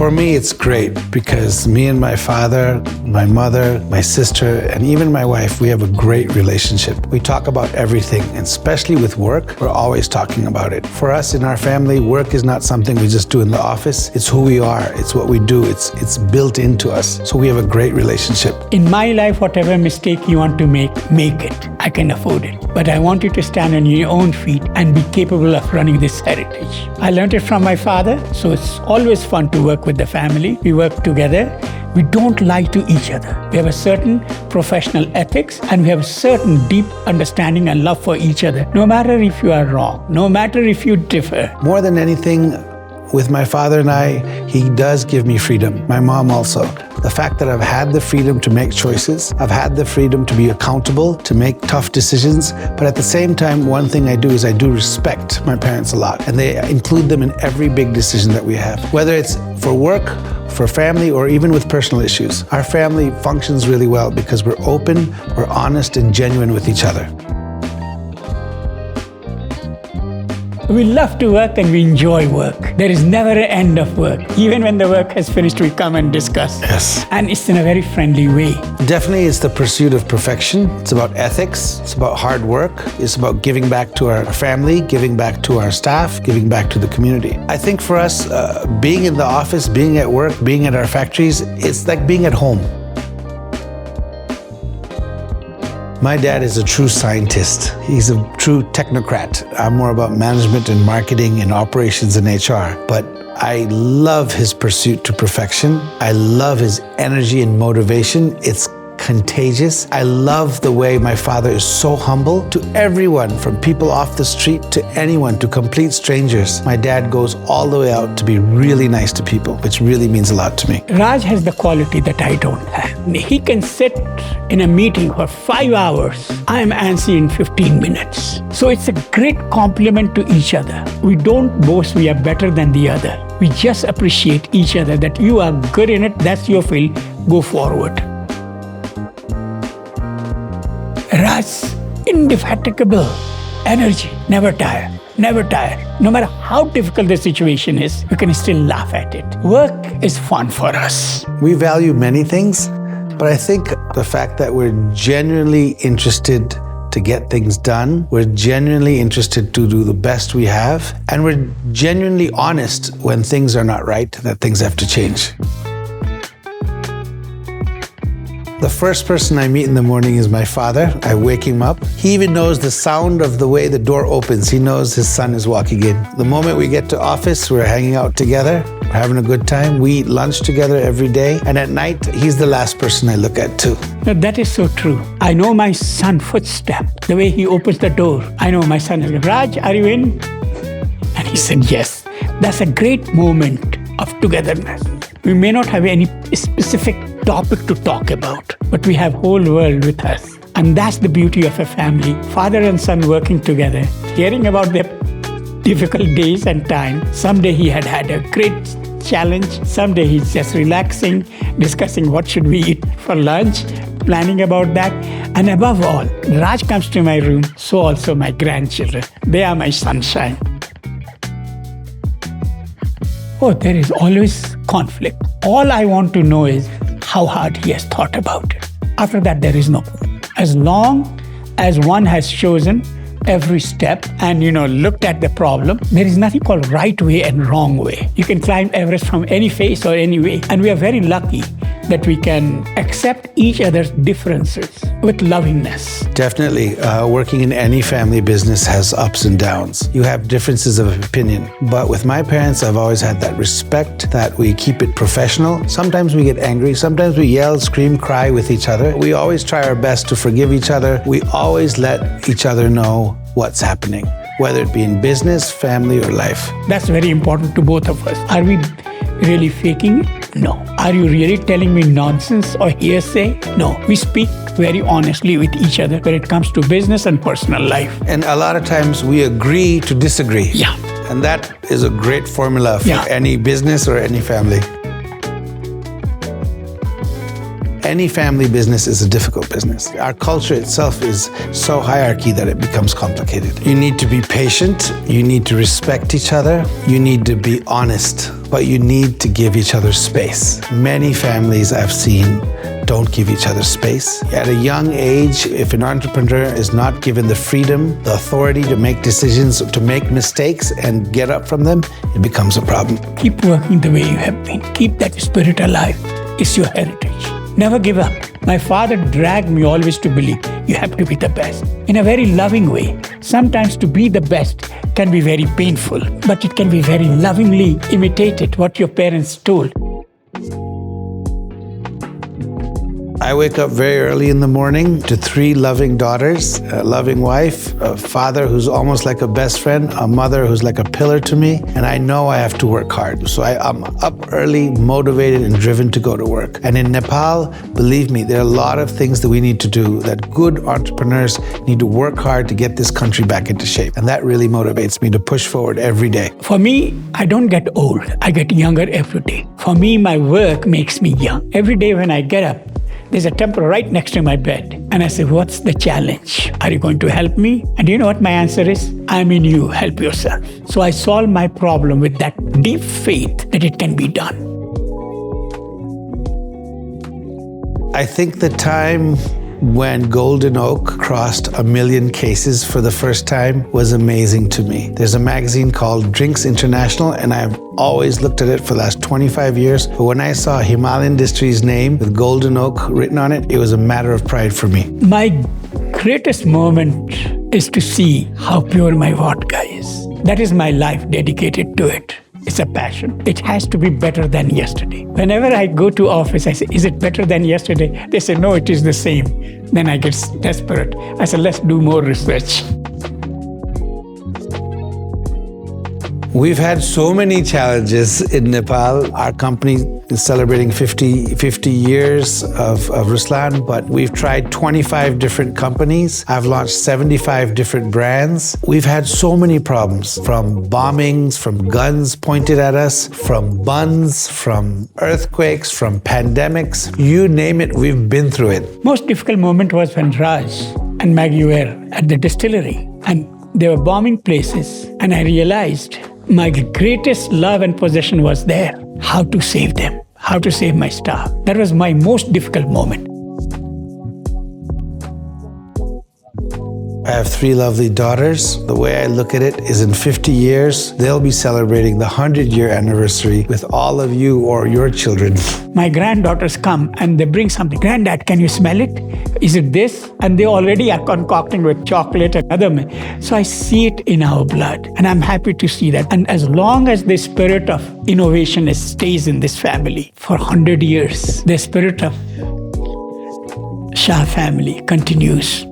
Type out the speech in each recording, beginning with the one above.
For me, it's great because me and my father, my mother, my sister, and even my wife, we have a great relationship. We talk about everything, and especially with work, we're always talking about it. For us in our family, work is not something we just do in the office. It's who we are. It's what we do. It's built into us. So we have a great relationship. In my life, whatever mistake you want to make it. I can afford it. But I want you to stand on your own feet and be capable of running this heritage. I learned it from my father, so it's always fun to work with the family. We work together. We don't lie to each other. We have a certain professional ethics and we have a certain deep understanding and love for each other. No matter if you are wrong, no matter if you differ. More than anything, with my father and I, he does give me freedom. My mom also. The fact that I've had the freedom to make choices, I've had the freedom to be accountable, to make tough decisions, but at the same time, one thing I do is I do respect my parents a lot, and they include them in every big decision that we have. Whether it's for work, for family, or even with personal issues. Our family functions really well because we're open, we're honest, and genuine with each other. We love to work and we enjoy work. There is never an end of work. Even when the work has finished, we come and discuss. Yes. And it's in a very friendly way. Definitely it's the pursuit of perfection. It's about ethics. It's about hard work. It's about giving back to our family, giving back to our staff, giving back to the community. I think for us, being in the office, being at work, being at our factories, it's like being at home. My dad is a true scientist. He's a true technocrat. I'm more about management and marketing and operations and HR. But I love his pursuit to perfection. I love his energy and motivation. It's contagious. I love the way my father is so humble to everyone, from people off the street to anyone, to complete strangers. My dad goes all the way out to be really nice to people, which really means a lot to me. Raj has the quality that I don't have. He can sit in a meeting for 5 hours. I am antsy in 15 minutes. So it's a great compliment to each other. We don't boast we are better than the other. We just appreciate each other, that you are good in it, that's your field, go forward. Raj's indefatigable energy, never tire. No matter how difficult the situation is, we can still laugh at it. Work is fun for us. We value many things, but I think the fact that we're genuinely interested to get things done, we're genuinely interested to do the best we have, and we're genuinely honest when things are not right, that things have to change. The first person I meet in the morning is my father. I wake him up. He even knows the sound of the way the door opens. He knows his son is walking in. The moment we get to office, we're hanging out together, we're having a good time. We eat lunch together every day. And at night, he's the last person I look at too. Now, that is so true. I know my son's footstep, the way he opens the door. I know my son is, Raj, are you in? And he said, yes. That's a great moment of togetherness. We may not have any specific topic to talk about, but we have whole world with us. And that's the beauty of a family. Father and son working together, hearing about their difficult days and time. Someday he had a great challenge. Someday he's just relaxing, discussing what should we eat for lunch, planning about that. And above all, Raj comes to my room, so also my grandchildren. They are my sunshine. Oh, there is always conflict. All I want to know is how hard he has thought about it. After that, there is no problem. As long as one has chosen every step and, looked at the problem, there is nothing called right way and wrong way. You can climb Everest from any face or any way. And we are very lucky that we can accept each other's differences with lovingness. Definitely. Working in any family business has ups and downs. You have differences of opinion. But with my parents, I've always had that respect, that we keep it professional. Sometimes we get angry. Sometimes we yell, scream, cry with each other. We always try our best to forgive each other. We always let each other know what's happening, whether it be in business, family, or life. That's very important to both of us. Are we really faking it? No. Are you really telling me nonsense or hearsay? No. We speak very honestly with each other when it comes to business and personal life. And a lot of times we agree to disagree. Yeah. And that is a great formula for any business or any family. Any family business is a difficult business. Our culture itself is so hierarchy that it becomes complicated. You need to be patient. You need to respect each other. You need to be honest, but you need to give each other space. Many families I've seen don't give each other space. At a young age, if an entrepreneur is not given the freedom, the authority to make decisions, to make mistakes and get up from them, it becomes a problem. Keep working the way you have been. Keep that spirit alive. It's your heritage. Never give up. My father dragged me always to believe you have to be the best in a very loving way. Sometimes to be the best can be very painful, but it can be very lovingly imitated what your parents told. I wake up very early in the morning to 3 loving daughters, a loving wife, a father who's almost like a best friend, a mother who's like a pillar to me, and I know I have to work hard. So I'm up early, motivated and driven to go to work. And in Nepal, believe me, there are a lot of things that we need to do, that good entrepreneurs need to work hard to get this country back into shape. And that really motivates me to push forward every day. For me, I don't get old. I get younger every day. For me, my work makes me young. Every day when I get up, there's a temple right next to my bed. And I say, what's the challenge? Are you going to help me? And you know what my answer is? I'm in you, help yourself. So I solve my problem with that deep faith that it can be done. I think the time when Golden Oak crossed 1 million cases for the first time was amazing to me. There's a magazine called Drinks International, and I've always looked at it for the last 25 years. But when I saw Himalayan Distillery's name with Golden Oak written on it, it was a matter of pride for me. My greatest moment is to see how pure my vodka is. That is my life dedicated to it. It's a passion. It has to be better than yesterday. Whenever I go to office, I say, is it better than yesterday? They say, no, it is the same. Then I get desperate. I say, let's do more research. We've had so many challenges in Nepal. Our company is celebrating 50 years of Ruslan, but we've tried 25 different companies. I've launched 75 different brands. We've had so many problems, from bombings, from guns pointed at us, from buns, from earthquakes, from pandemics. You name it, we've been through it. Most difficult moment was when Raj and Maggie were at the distillery and they were bombing places, and I realized my greatest love and possession was there. How to save them, how to save my staff. That was my most difficult moment. I have 3 lovely daughters. The way I look at it is in 50 years, they'll be celebrating the 100-year anniversary with all of you or your children. My granddaughters come and they bring something. Granddad, can you smell it? Is it this? And they already are concocting with chocolate and other. So I see it in our blood, and I'm happy to see that. And as long as the spirit of innovation stays in this family for 100 years, the spirit of Shah family continues.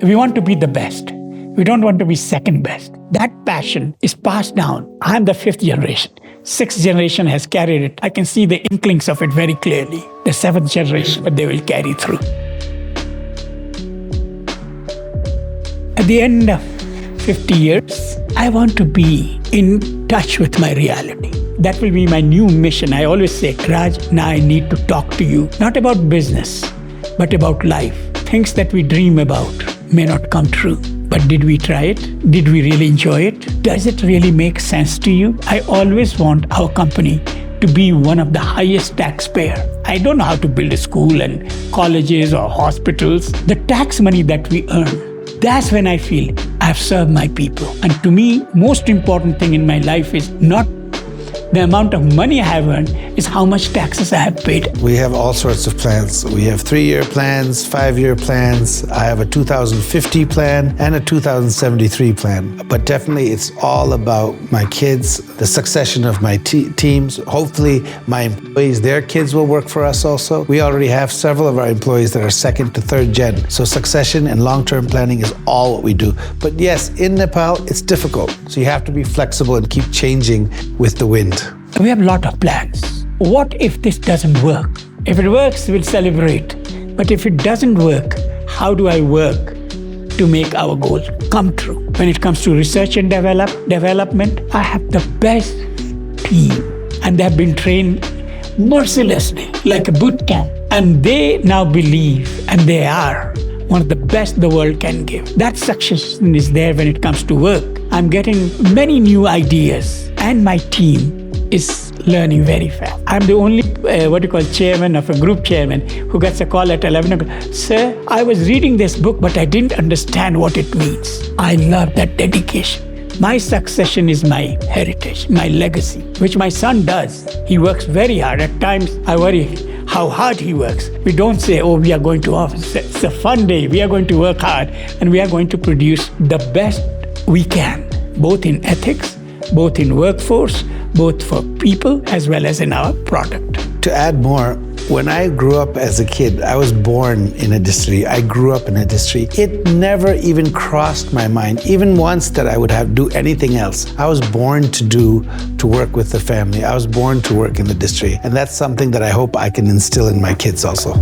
We want to be the best. We don't want to be second best. That passion is passed down. I'm the 5th generation. 6th generation has carried it. I can see the inklings of it very clearly. The 7th generation, but they will carry through. At the end of 50 years, I want to be in touch with my reality. That will be my new mission. I always say, Raj, now I need to talk to you, not about business, but about life. Things that we dream about may not come true. But did we try it? Did we really enjoy it? Does it really make sense to you? I always want our company to be one of the highest taxpayer. I don't know how to build a school and colleges or hospitals. The tax money that we earn, that's when I feel I've served my people. And to me, most important thing in my life is not the amount of money I have earned, is how much taxes I have paid. We have all sorts of plans. We have 3-year plans, 5-year plans. I have a 2050 plan and a 2073 plan. But definitely it's all about my kids, the succession of my teams. Hopefully my employees, their kids will work for us also. We already have several of our employees that are 2nd to 3rd gen. So succession and long-term planning is all what we do. But yes, in Nepal, it's difficult. So you have to be flexible and keep changing with the wind. We have a lot of plans. What if this doesn't work? If it works, we'll celebrate. But if it doesn't work, how do I work to make our goals come true? When it comes to research and development, I have the best team, and they have been trained mercilessly, like a boot camp. And they now believe, and they are one of the best the world can give. That success is there when it comes to work. I'm getting many new ideas, and my team is learning very fast. I'm the only, chairman of a group chairman who gets a call at 11 o'clock. Sir, I was reading this book, but I didn't understand what it means. I love that dedication. My succession is my heritage, my legacy, which my son does. He works very hard. At times, I worry how hard he works. We don't say, oh, we are going to office. It's a fun day. We are going to work hard, and we are going to produce the best we can, both in ethics, both in workforce, both for people as well as in our product. To add more, when I grew up as a kid, I was born in a distillery. I grew up in a distillery. It never even crossed my mind, even once, that I would do anything else. I was born to work with the family. I was born to work in the distillery. And that's something that I hope I can instill in my kids also.